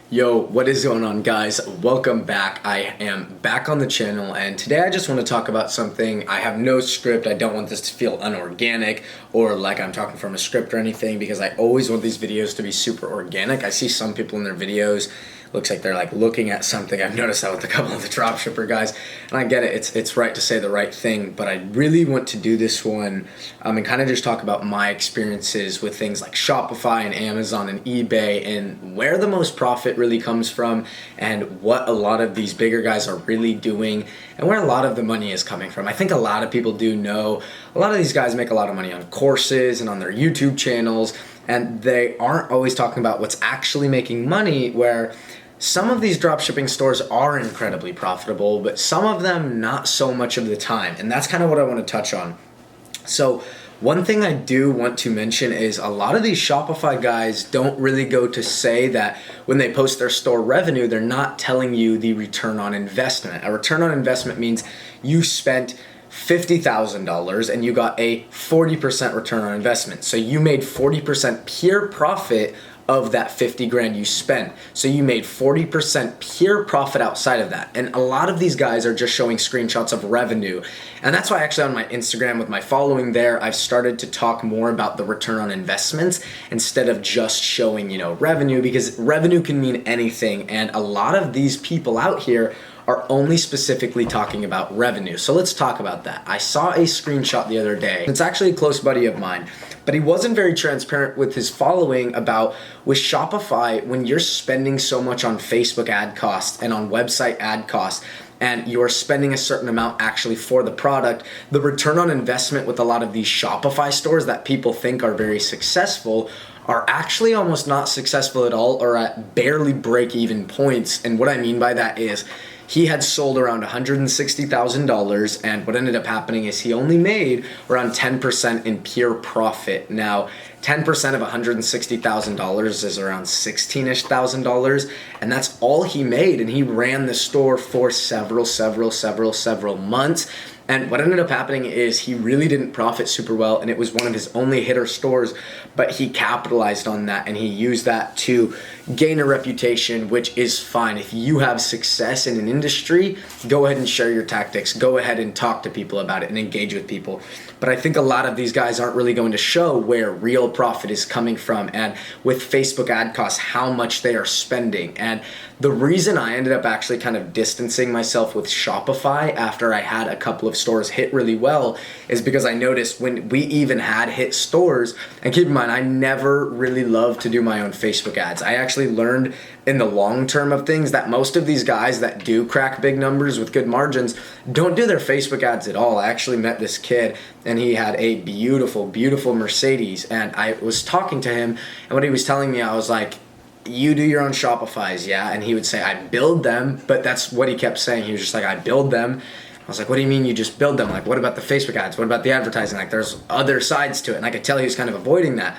Yo, what is going on, guys? Welcome back. I am back on the channel, and today I just want to talk about something. I have no script. I don't want this to feel unorganic or like I'm talking from a script or anything, because I always want these videos to be super organic. I see some people in their videos, looks like they're like looking at something. I've noticed that with a couple of the dropshipper guys, and I get it. It's right to say the right thing, but I really want to do this one and kind of just talk about my experiences with things like Shopify and Amazon and eBay, and where the most profit really comes from, and what a lot of these bigger guys are really doing, and where a lot of the money is coming from. I think a lot of people do know a lot of these guys make a lot of money on courses and on their YouTube channels, and they aren't always talking about what's actually making money, where some of these dropshipping stores are incredibly profitable, but some of them not so much of the time. And that's kind of what I want to touch on. So one thing I do want to mention is a lot of these Shopify guys don't really go to say that when they post their store revenue, they're not telling you the return on investment. A return on investment means you spent $50,000 and you got a 40% return on investment. So you made 40% pure profit of that 50 grand you spent. So you made 40% pure profit outside of that. And a lot of these guys are just showing screenshots of revenue. And that's why actually on my Instagram with my following there, I've started to talk more about the return on investments instead of just showing, revenue, because revenue can mean anything. And a lot of these people out here are only specifically talking about revenue. So let's talk about that. I saw a screenshot the other day. It's actually a close buddy of mine, but he wasn't very transparent with his following about with Shopify, when you're spending so much on Facebook ad costs and on website ad costs, and you're spending a certain amount actually for the product, the return on investment with a lot of these Shopify stores that people think are very successful are actually almost not successful at all, or at barely break-even points. And what I mean by that is he had sold around $160,000, and what ended up happening is he only made around 10% in pure profit. Now, 10% of $160,000 is around $16,000-ish, and that's all he made, and he ran the store for several months. And what ended up happening is he really didn't profit super well, and it was one of his only hitter stores, but he capitalized on that, and he used that to gain a reputation, which is fine. If you have success in an industry, go ahead and share your tactics. Go ahead and talk to people about it and engage with people. But I think a lot of these guys aren't really going to show where real profit is coming from, and with Facebook ad costs, how much they are spending. And the reason I ended up actually kind of distancing myself with Shopify after I had a couple of stores hit really well is because I noticed when we even had hit stores, and keep in mind, I never really loved to do my own Facebook ads. I actually learned in the long term of things that most of these guys that do crack big numbers with good margins don't do their Facebook ads at all. I actually met this kid, and he had a beautiful Mercedes, and I was talking to him, and what he was telling me, I was like, you do your own Shopifys, yeah? And he would say, I build them, but that's what he kept saying. He was just like, I build them. I was like, what do you mean you just build them? Like, what about the Facebook ads? What about the advertising? Like, there's other sides to it. And I could tell he was kind of avoiding that.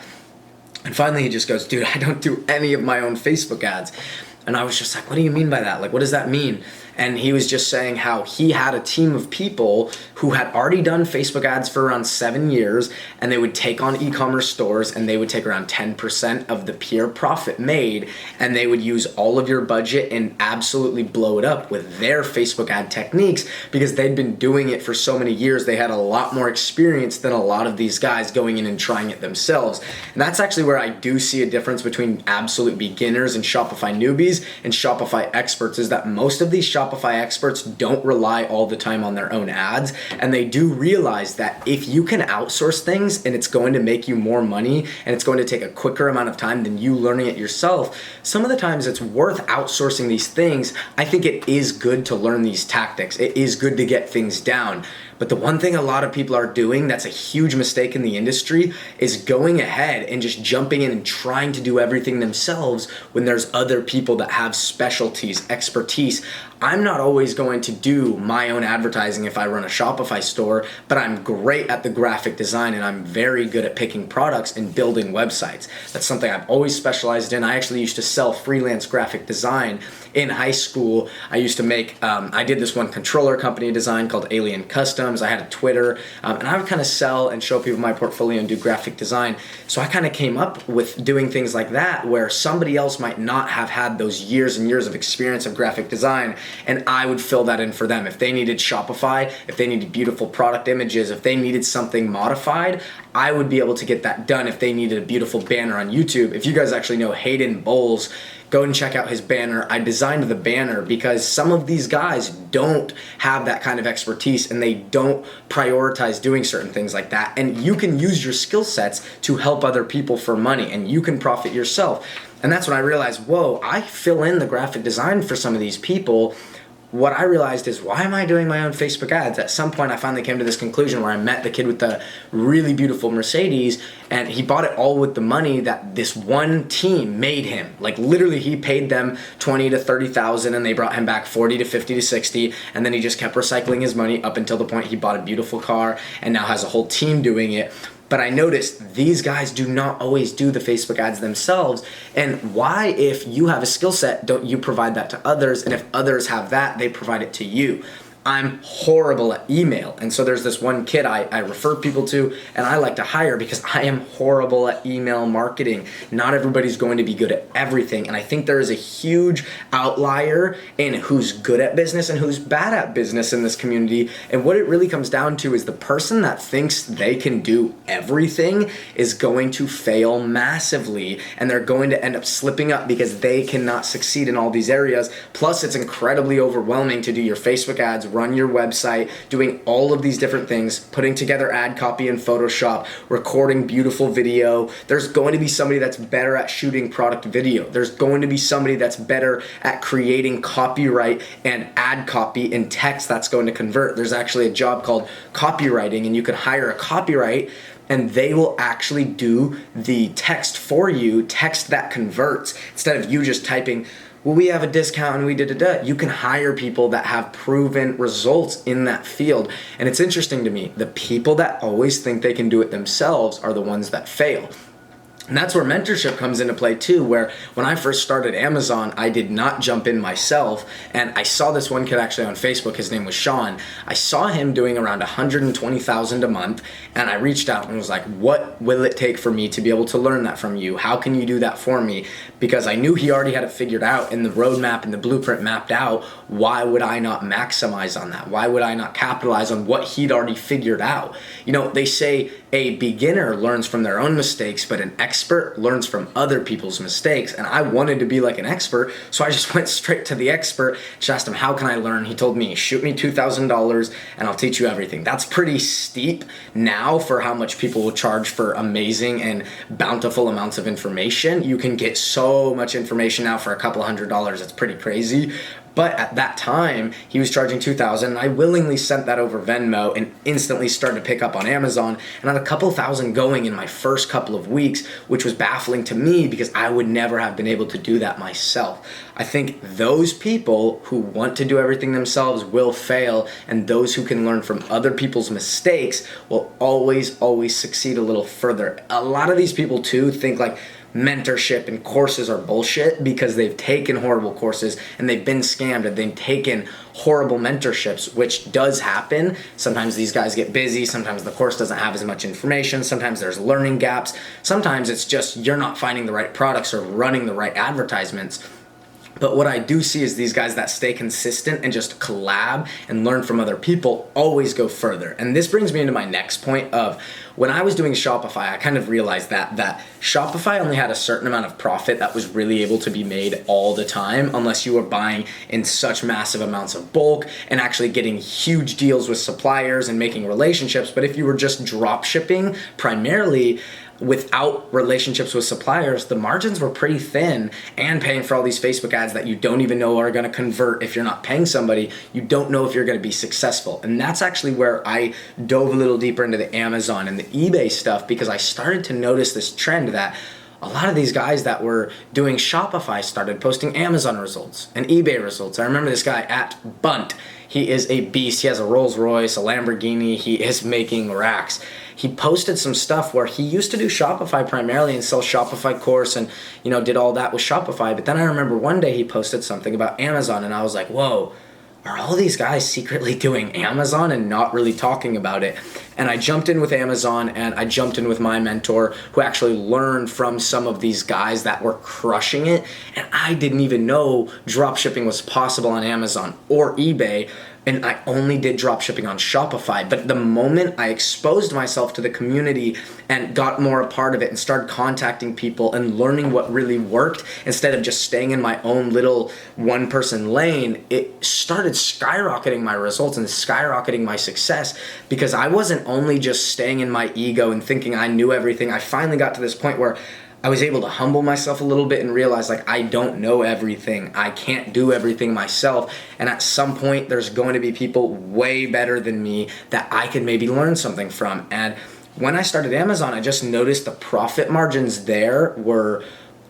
And finally he just goes, dude, I don't do any of my own Facebook ads. And I was just like, what do you mean by that? Like, what does that mean? And he was just saying how he had a team of people who had already done Facebook ads for around 7 years, and they would take on e-commerce stores, and they would take around 10% of the pure profit made, and they would use all of your budget and absolutely blow it up with their Facebook ad techniques, because they'd been doing it for so many years. They had a lot more experience than a lot of these guys going in and trying it themselves. And that's actually where I do see a difference between absolute beginners and Shopify newbies and Shopify experts, is that most of these Shopify experts don't rely all the time on their own ads, and they do realize that if you can outsource things and it's going to make you more money and it's going to take a quicker amount of time than you learning it yourself, some of the times it's worth outsourcing these things. I think it is good to learn these tactics. It is good to get things down. But the one thing a lot of people are doing that's a huge mistake in the industry is going ahead and just jumping in and trying to do everything themselves when there's other people that have specialties, expertise. I'm not always going to do my own advertising if I run a Shopify store, but I'm great at the graphic design, and I'm very good at picking products and building websites. That's something I've always specialized in. I actually used to sell freelance graphic design in high school. I used to make, I did this one controller company design called Alien Custom. systems. I had a Twitter, and I would kind of sell and show people my portfolio and do graphic design. So I kind of came up with doing things like that where somebody else might not have had those years and years of experience of graphic design, and I would fill that in for them. If they needed Shopify, if they needed beautiful product images, if they needed something modified, I would be able to get that done. If they needed a beautiful banner on YouTube, if you guys actually know Hayden Bowles, go and check out his banner. I designed the banner because some of these guys don't have that kind of expertise and they don't prioritize doing certain things like that. And you can use your skill sets to help other people for money, and you can profit yourself. And that's when I realized, whoa, I fill in the graphic design for some of these people. What I realized is, why am I doing my own Facebook ads? At some point, I finally came to this conclusion where I met the kid with the really beautiful Mercedes, and he bought it all with the money that this one team made him. Like literally, he paid them 20 to 30,000, and they brought him back 40 to 50 to 60, and then he just kept recycling his money up until the point he bought a beautiful car and now has a whole team doing it. But I noticed these guys do not always do the Facebook ads themselves. And why, if you have a skill set, don't you provide that to others? And if others have that, they provide it to you. I'm horrible at email. And so there's this one kid I refer people to and I like to hire because I am horrible at email marketing. Not everybody's going to be good at everything. And I think there is a huge outlier in who's good at business and who's bad at business in this community. And what it really comes down to is the person that thinks they can do everything is going to fail massively. And they're going to end up slipping up because they cannot succeed in all these areas. Plus, it's incredibly overwhelming to do your Facebook ads, run your website, doing all of these different things, putting together ad copy in Photoshop, recording beautiful video. There's going to be somebody that's better at shooting product video. There's going to be somebody that's better at creating copyright and ad copy in text that's going to convert. There's actually a job called copywriting, and you can hire a copyright and they will actually do the text for you, text that converts, instead of you just typing, well, we have a discount and we da-da-da. You can hire people that have proven results in that field. And it's interesting to me, the people that always think they can do it themselves are the ones that fail. And that's where mentorship comes into play too, where when I first started Amazon, I did not jump in myself. And I saw this one kid actually on Facebook, his name was Sean. I saw him doing around $120,000 a month. And I reached out and was like, what will it take for me to be able to learn that from you? How can you do that for me? Because I knew he already had it figured out and the roadmap and the blueprint mapped out. Why would I not maximize on that? Why would I not capitalize on what he'd already figured out? You know, they say a beginner learns from their own mistakes, but an expert learns from other people's mistakes. And I wanted to be like an expert, so I just went straight to the expert, just asked him, how can I learn? He told me, shoot me $2,000 and I'll teach you everything. That's pretty steep now for how much people will charge for amazing and bountiful amounts of information. You can get so much information now for a couple $100s. It's pretty crazy. But at that time, he was charging $2,000, and I willingly sent that over Venmo and instantly started to pick up on Amazon and had a couple thousand going in my first couple of weeks, which was baffling to me because I would never have been able to do that myself. I think those people who want to do everything themselves will fail, and those who can learn from other people's mistakes will always succeed a little further. A lot of these people too think like mentorship and courses are bullshit because they've taken horrible courses and they've been scammed and they've taken horrible mentorships, which does happen. Sometimes these guys get busy. Sometimes the course doesn't have as much information. Sometimes there's learning gaps. Sometimes it's just you're not finding the right products or running the right advertisements. But what I do see is these guys that stay consistent and just collab and learn from other people always go further. And this brings me into my next point of when I was doing Shopify, I kind of realized that Shopify only had a certain amount of profit that was really able to be made all the time unless you were buying in such massive amounts of bulk and actually getting huge deals with suppliers and making relationships. But if you were just drop shipping primarily, without relationships with suppliers, the margins were pretty thin, and paying for all these Facebook ads that you don't even know are going to convert. If you're not paying somebody, you don't know if you're going to be successful. And that's actually where I dove a little deeper into the Amazon and the eBay stuff, because I started to notice this trend that a lot of these guys that were doing Shopify started posting Amazon results and eBay results. I remember this guy at Bunt. He is a beast. He has a Rolls Royce, a Lamborghini. He is making racks. He posted some stuff where he used to do Shopify primarily and sell Shopify course and, did all that with Shopify. But then I remember one day he posted something about Amazon and I was like, whoa, are all these guys secretly doing Amazon and not really talking about it? And I jumped in with Amazon, and I jumped in with my mentor who actually learned from some of these guys that were crushing it. And I didn't even know drop shipping was possible on Amazon or eBay. And I only did drop shipping on Shopify. But the moment I exposed myself to the community and got more a part of it and started contacting people and learning what really worked instead of just staying in my own little one-person lane, it started skyrocketing my results and skyrocketing my success, because I wasn't only just staying in my ego and thinking I knew everything. I finally got to this point where I was able to humble myself a little bit and realize, like, I don't know everything. I can't do everything myself. And at some point, there's going to be people way better than me that I could maybe learn something from. And when I started Amazon, I just noticed the profit margins there were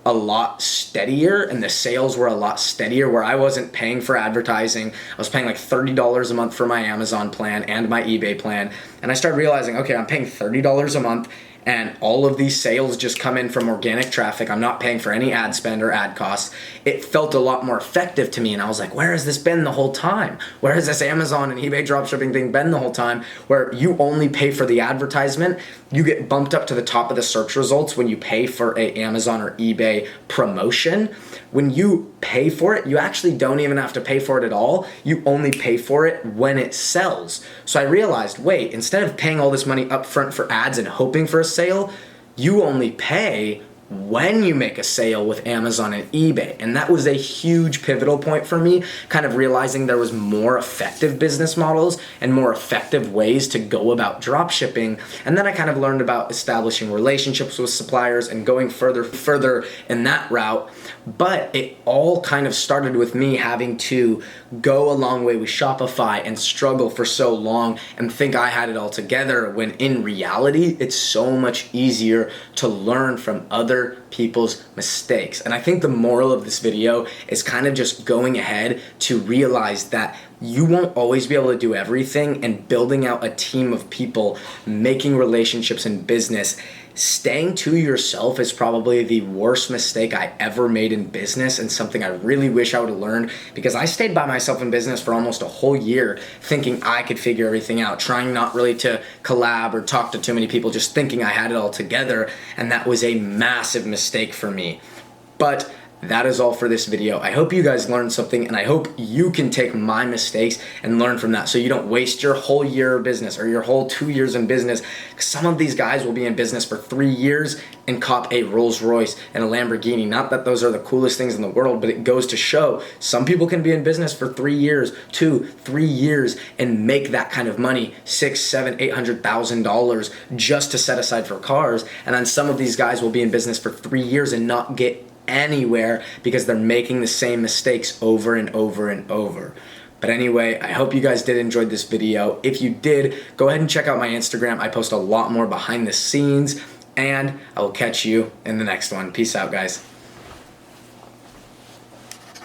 a lot steadier and the sales were a lot steadier, where I wasn't paying for advertising. I was paying like $30 a month for my Amazon plan and my eBay plan. And I started realizing, okay, I'm paying $30 a month, and all of these sales just come in from organic traffic. I'm not paying for any ad spend or ad costs. It felt a lot more effective to me, and I was like, where has this been the whole time? Where has this Amazon and eBay dropshipping thing been the whole time, where you only pay for the advertisement? You get bumped up to the top of the search results when you pay for a Amazon or eBay promotion. When you pay for it, you actually don't even have to pay for it at all. You only pay for it when it sells. So I realized, wait, instead of paying all this money up front for ads and hoping for a sale, you only pay when you make a sale with Amazon and eBay. And that was a huge pivotal point for me, kind of realizing there was more effective business models and more effective ways to go about drop shipping. And then I kind of learned about establishing relationships with suppliers and going further in that route. But it all kind of started with me having to go a long way with Shopify and struggle for so long and think I had it all together, when in reality, it's so much easier to learn from other people's mistakes. And I think the moral of this video is kind of just going ahead to realize that you won't always be able to do everything, and building out a team of people, making relationships in business, staying to yourself is probably the worst mistake I ever made in business, and something I really wish I would have learned, because I stayed by myself in business for almost a whole year thinking I could figure everything out, trying not really to collab or talk to too many people, just thinking I had it all together, and that was a massive mistake for me. But that is all for this video. I hope you guys learned something, and I hope you can take my mistakes and learn from that, so you don't waste your whole year of business or your whole 2 years in business. Some of these guys will be in business for 3 years and cop a Rolls Royce and a Lamborghini. Not that those are the coolest things in the world, but it goes to show some people can be in business for 3 years, 3 years, and make that kind of money, $600,000, $700,000, $800,000 just to set aside for cars. And then some of these guys will be in business for 3 years and not get anywhere because they're making the same mistakes over and over and over. But anyway, I hope you guys did enjoy this video. If you did, go ahead and check out my Instagram. I post a lot more behind the scenes, and I will catch you in the next one. Peace out, guys.